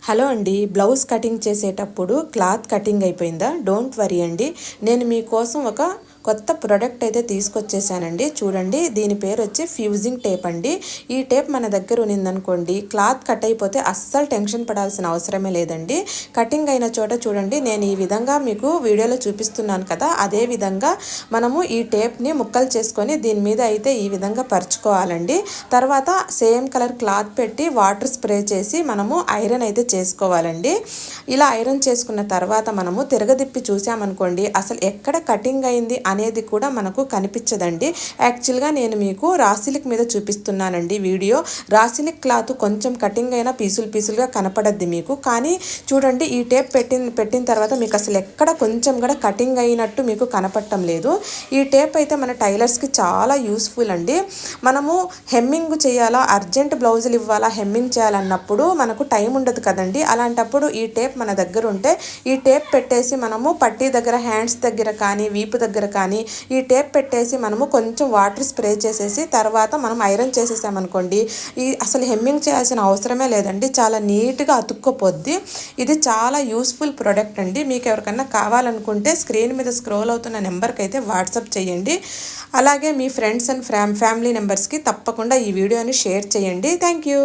Hello అండి, blouse cutting చేసేటప్పుడు cloth cutting అయిపోయిందా? డోంట్ వరీ అండి, నేను మీకోసం ఒక కొత్త ప్రోడక్ట్ అయితే తీసుకొచ్చేసానండి. చూడండి, దీని పేరు వచ్చి ఫ్యూజింగ్ టేప్ అండి. ఈ టేప్ మన దగ్గర ఉన్నిందనుకోండి, క్లాత్ కట్ అయిపోతే అస్సలు టెన్షన్ పడాల్సిన అవసరమే లేదండి. కటింగ్ అయిన చోట చూడండి, నేను ఈ విధంగా మీకు వీడియోలో చూపిస్తున్నాను కదా, అదే విధంగా మనము ఈ టేప్ని ముక్కలు చేసుకొని దీని మీద అయితే ఈ విధంగా పరుచుకోవాలండి. తర్వాత సేమ్ కలర్ క్లాత్ పెట్టి వాటర్ స్ప్రే చేసి మనము ఐరన్ అయితే చేసుకోవాలండి. ఇలా ఐరన్ చేసుకున్న తర్వాత మనము తిరగదిప్పి చూసామనుకోండి, అసలు ఎక్కడ కటింగ్ అయింది అనేది కూడా మనకు కనిపించదండి. యాక్చువల్గా నేను మీకు రాసిలిక్ మీద చూపిస్తున్నానండి వీడియో. రాసిలిక్ క్లాత్ కొంచెం కటింగ్ అయినా పీసులుగా కనపడద్ది మీకు. కానీ చూడండి, ఈ టేప్ పెట్టిన తర్వాత మీకు అసలు ఎక్కడ కొంచెం కూడా కటింగ్ అయినట్టు మీకు కనపడటం లేదు. ఈ టేప్ అయితే మన టైలర్స్కి చాలా యూస్ఫుల్ అండి. మనము హెమ్మింగ్ చేయాలా, అర్జెంట్ బ్లౌజులు ఇవ్వాలా, హెమ్మింగ్ చేయాలన్నప్పుడు మనకు టైం ఉండదు కదండి. అలాంటప్పుడు ఈ టేప్ మన దగ్గర ఉంటే ఈ టేప్ పెట్టేసి మనము పట్టీ దగ్గర, హ్యాండ్స్ దగ్గర కానీ, వీపు దగ్గర కానీ ఈ టేప్ పెట్టేసి మనము కొంచెం వాటర్ స్ప్రే చేసేసి తర్వాత మనం ఐరన్ చేసేసామనుకోండి, అసలు హెమ్మింగ్ చేయాల్సిన అవసరమే లేదండి. చాలా నీట్గా అతుక్కోపోద్ది. ఇది చాలా యూస్ఫుల్ ప్రోడక్ట్ అండి. మీకు ఎవరికన్నా కావాలనుకుంటే స్క్రీన్ మీద స్క్రోల్ అవుతున్న నెంబర్కి అయితే వాట్సాప్ చేయండి. అలాగే మీ ఫ్రెండ్స్ అండ్ ఫ్యామిలీ మెంబర్స్కి తప్పకుండా ఈ వీడియోని షేర్ చేయండి. Thank you.